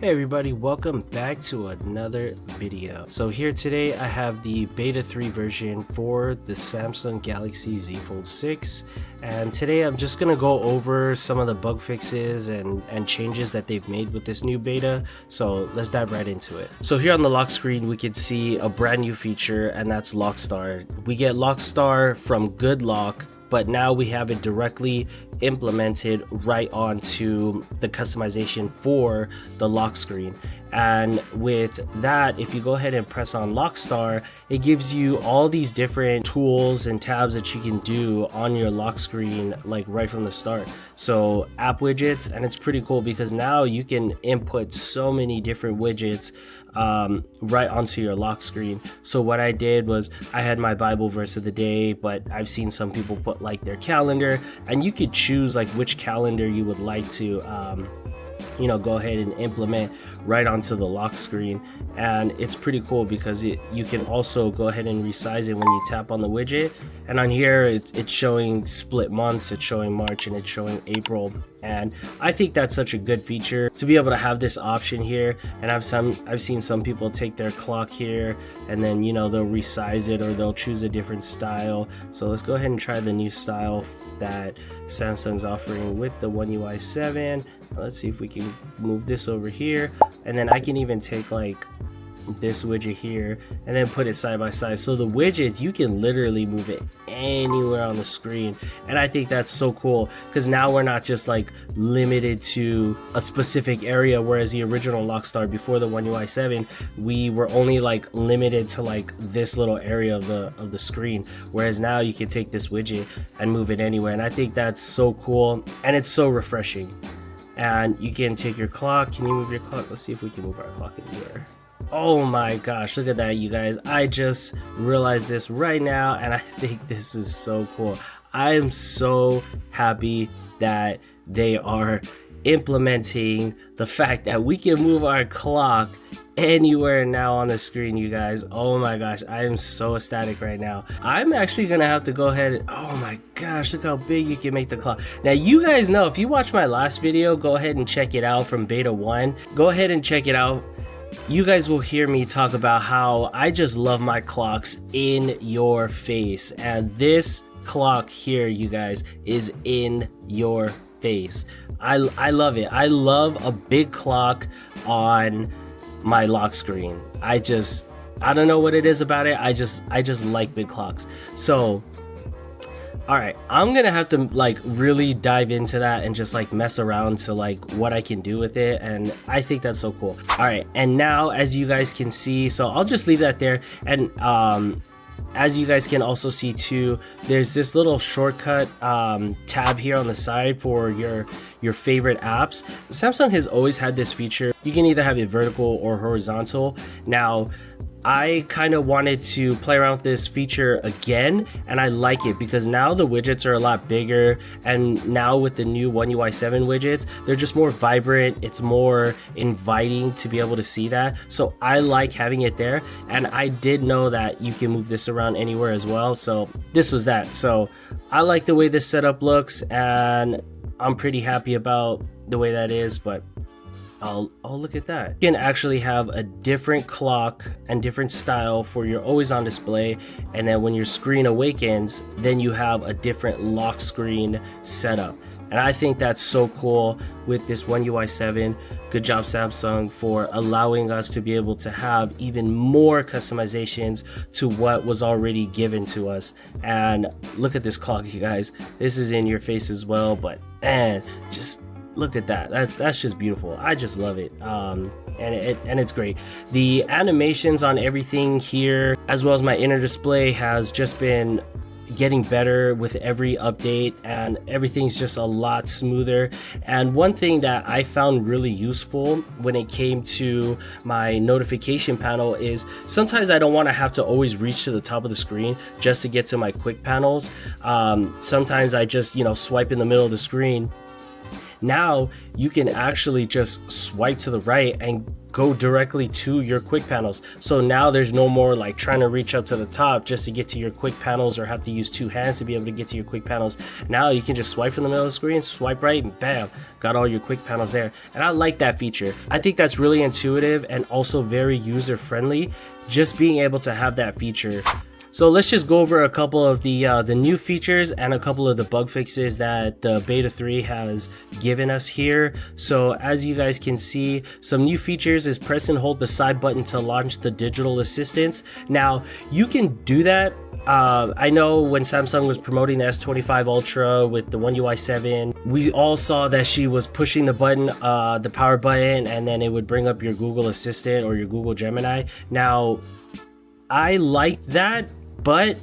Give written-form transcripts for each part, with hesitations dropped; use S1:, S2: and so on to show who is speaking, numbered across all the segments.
S1: Hey everybody, welcome back to another video. So here today I have the beta 3 version for the Samsung Galaxy Z Fold 6, and today I'm just gonna go over some of the bug fixes and changes that they've made with this new beta. So let's dive right into it. So here on the lock screen we can see a brand new feature, and that's Lockstar. We get Lockstar from GoodLock, but now we have it directly implemented right onto the customization for the lock screen. And with that, if you go ahead and press on Lockstar, it gives you all these different tools and tabs that you can do on your lock screen, like right from the start. So app widgets, and it's pretty cool because now you can input so many different widgets right onto your lock screen. So what I did was I had my Bible verse of the day, but I've seen some people put like their calendar, and you could choose like which calendar you would like to go ahead and implement right onto the lock screen. And it's pretty cool because you can also go ahead and resize it when you tap on the widget. And on here it's showing split months, it's showing March, and it's showing April. And I think that's such a good feature to be able to have this option here. And I've seen some people take their clock here and then they'll resize it, or they'll choose a different style. So let's go ahead and try the new style that Samsung's offering with the One UI 7. Let's see if we can move this over here, and then I can even take like this widget here and then put it side by side. So the widgets, you can literally move it anywhere on the screen, and I think that's so cool because now we're not just like limited to a specific area, whereas the original Lockstar before the One UI 7 we were only like limited to like this little area of the screen, whereas now you can take this widget and move it anywhere. And I think that's so cool, and it's so refreshing. And you can take your clock. Can you move your clock? Let's see if we can move our clock anywhere. Oh my gosh, look at that, you guys. I just realized this right now, and I think this is so cool. I am so happy that they are implementing the fact that we can move our clock anywhere now on the screen, you guys. Oh my gosh, I am so ecstatic right now. I'm actually gonna have to go ahead and, oh my gosh, look how big you can make the clock. Now you guys know, if you watched my last video, go ahead and check it out from beta 1. Go ahead and check it out. You guys will hear me talk about how I just love my clocks in your face, and this clock here, you guys, is in your face. I love it. I love a big clock on my lock screen. I don't know what it is about it. I just like big clocks. So all right, I'm gonna have to like really dive into that and just like mess around to like what I can do with it, and I think that's so cool. All right, and now as you guys can see, so I'll just leave that there. And as you guys can also see too, there's this little shortcut tab here on the side for your favorite apps. Samsung has always had this feature. You can either have it vertical or horizontal. Now I kind of wanted to play around with this feature again, and I like it because now the widgets are a lot bigger, and now with the new One UI 7 widgets, they're just more vibrant. It's more inviting to be able to see that. So I like having it there, and I did know that you can move this around anywhere as well. So this was that. So I like the way this setup looks, and I'm pretty happy about the way that is. But oh, look at that. You can actually have a different clock and different style for your always on display, and then when your screen awakens, then you have a different lock screen setup. And I think that's so cool with this One UI 7. Good job, Samsung, for allowing us to be able to have even more customizations to what was already given to us. And look at this clock, you guys. This is in your face as well, but man, just look at that. That's just beautiful. I just love it. And it's great. The animations on everything here, as well as my inner display, has just been getting better with every update, and everything's just a lot smoother. And one thing that I found really useful when it came to my notification panel is sometimes I don't want to have to always reach to the top of the screen just to get to my quick panels. Sometimes I just swipe in the middle of the screen Now you can actually just swipe to the right and go directly to your quick panels. So now there's no more like trying to reach up to the top just to get to your quick panels, or have to use two hands to be able to get to your quick panels. Now you can just swipe from the middle of the screen, swipe right, and bam, got all your quick panels there. And I like that feature. I think that's really intuitive and also very user friendly, just being able to have that feature. So let's just go over a couple of the new features and a couple of the bug fixes that the beta 3 has given us here. So as you guys can see, some new features is press and hold the side button to launch the digital assistants. Now you can do that. I know when Samsung was promoting the S25 Ultra with the One UI 7, we all saw that she was pushing the button, the power button, and then it would bring up your Google Assistant or your Google Gemini. Now, I like that, but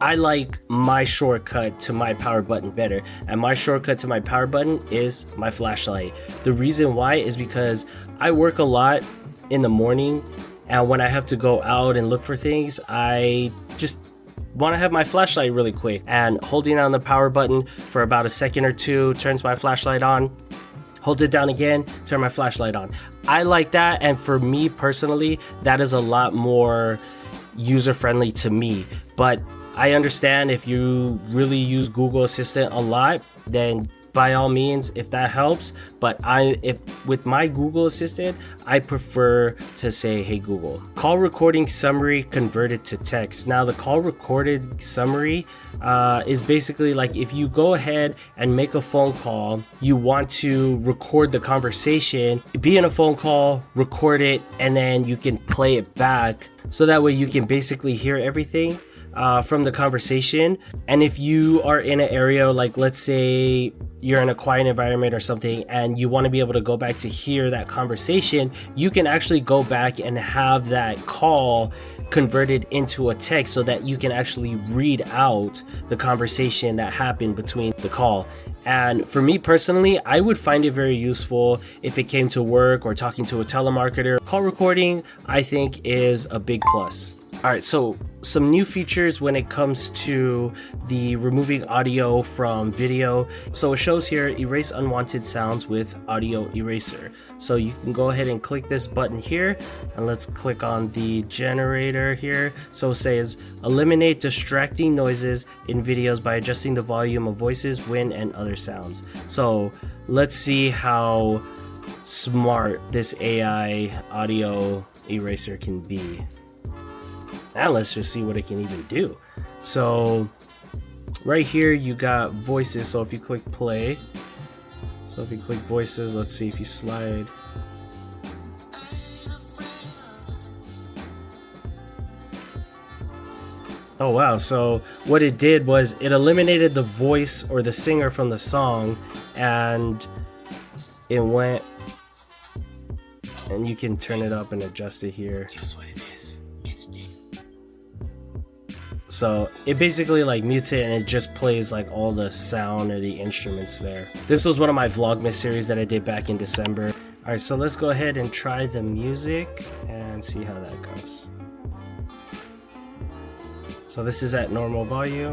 S1: I like my shortcut to my power button better. And my shortcut to my power button is my flashlight. The reason why is because I work a lot in the morning, and when I have to go out and look for things, I just want to have my flashlight really quick. And holding down the power button for about a second or two turns my flashlight on. Hold it down again, turn my flashlight on. I like that, and for me personally, that is a lot more user-friendly to me. But I understand if you really use Google Assistant a lot, then by all means, if that helps. But if with my Google Assistant, I prefer to say, hey Google. Call recording summary converted to text. Now the call recorded summary is basically like if you go ahead and make a phone call, you want to record the conversation, be in a phone call, record it, and then you can play it back. So that way you can basically hear everything from the conversation. And if you are in an area, like let's say you're in a quiet environment or something, and you want to be able to go back to hear that conversation, you can actually go back and have that call converted into a text so that you can actually read out the conversation that happened between the call. And for me personally, I would find it very useful if it came to work or talking to a telemarketer. Call recording, I think, is a big plus. All right, so some new features when it comes to the removing audio from video. So it shows here, erase unwanted sounds with audio eraser. So you can go ahead and click this button here, and let's click on the generator here. So it says eliminate distracting noises in videos by adjusting the volume of voices, wind, and other sounds. So let's see how smart this AI audio eraser can be. Now let's just see what it can even do. So right here you got voices. So if you click play, so if you click voices, let's see if you slide. Oh wow, so what it did was it eliminated the voice or the singer from the song, and it went, and you can turn it up and adjust it here. Guess what it is? It's new. So it basically like mutes it, and it just plays like all the sound or the instruments there. This was one of my Vlogmas series that I did back in December. All right, so let's go ahead and try the music and see how that goes. So this is at normal volume.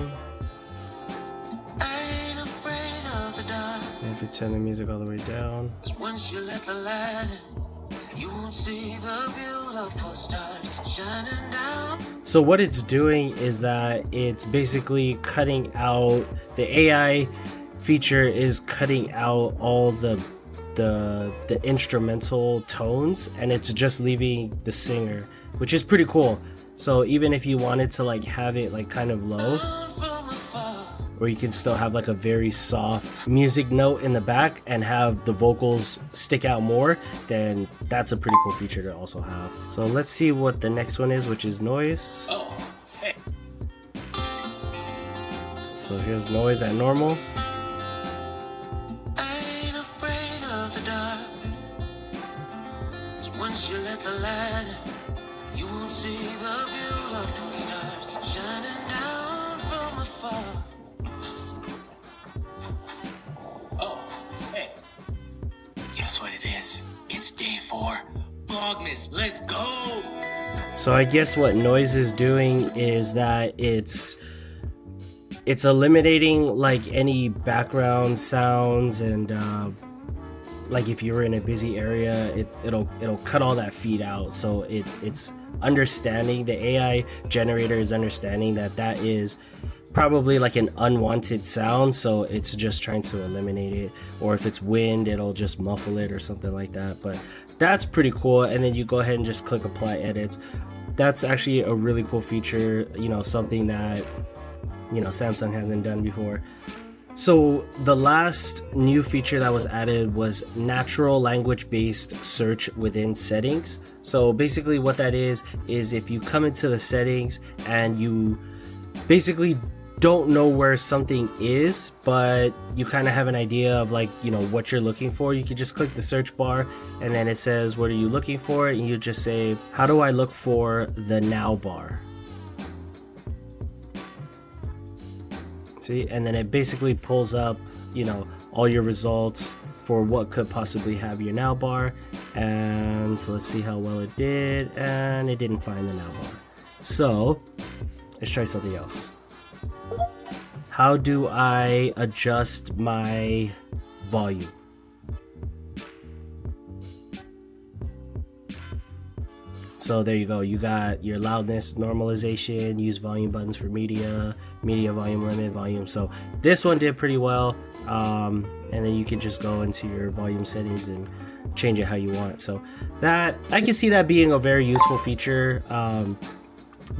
S1: And if you turn the music all the way down. Once you let the light in, you won't see the beautiful stars shining down. So what it's doing is that it's basically cutting out, the AI feature is cutting out all the instrumental tones, and it's just leaving the singer, which is pretty cool. So even if you wanted to like have it like kind of low, or you can still have like a very soft music note in the back and have the vocals stick out more, then that's a pretty cool feature to also have. So let's see what the next one is, which is noise. Oh, hey. So here's noise at normal. Ain't afraid of the dark. Once you let the light in, you won't see the beautiful stars shining down from afar. Guess what it is? It's day 4. Vlogmas, let's go! So I guess what noise is doing is that it's it's eliminating like any background sounds, and like if you're in a busy area, it'll cut all that feed out. So it's understanding, the AI generator is understanding that is probably like an unwanted sound, so it's just trying to eliminate it. Or if it's wind, it'll just muffle it or something like that. But that's pretty cool. And then you go ahead and just click apply edits. That's actually a really cool feature, you know, something that, you know, Samsung hasn't done before. So the last new feature that was added was natural language based search within settings. So basically what that is if you come into the settings and you basically don't know where something is, but you kind of have an idea of, like, you know, what you're looking for, you can just click the search bar and then it says what are you looking for, and you just say, how do I look for the now bar? See, and then it basically pulls up, you know, all your results for what could possibly have your now bar. And so let's see how well it did, and it didn't find the now bar. So let's try something else. How do I adjust my volume? So there you go, you got your loudness normalization, use volume buttons for media volume, limit volume. So this one did pretty well, and then you can just go into your volume settings and change it how you want. So that, I can see that being a very useful feature.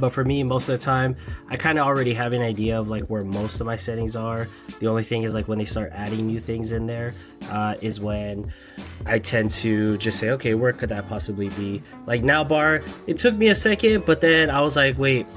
S1: But for me, most of the time, I kind of already have an idea of like where most of my settings are. The only thing is like when they start adding new things in there is when I tend to just say, okay, where could that possibly be? Like now bar, it took me a second, but then I was like, wait,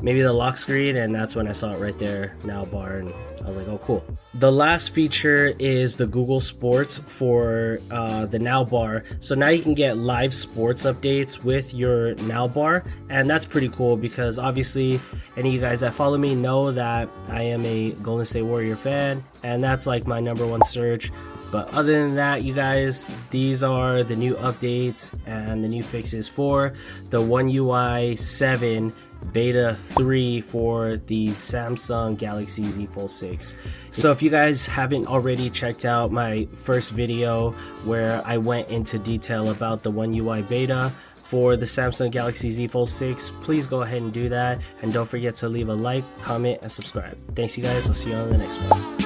S1: maybe the lock screen, and that's when I saw it right there, now bar, and I was like, oh, cool. The last feature is the Google Sports for the now bar. So now you can get live sports updates with your now bar, and that's pretty cool because obviously any of you guys that follow me know that I am a Golden State Warrior fan, and that's like my #1 search. But other than that, you guys, these are the new updates and the new fixes for the One UI 7 Beta 3 for the Samsung Galaxy Z Fold 6. So if you guys haven't already checked out my first video where I went into detail about the One UI Beta for the Samsung Galaxy Z Fold 6, please go ahead and do that. And don't forget to leave a like, comment, and subscribe. Thanks you guys, I'll see you on the next one.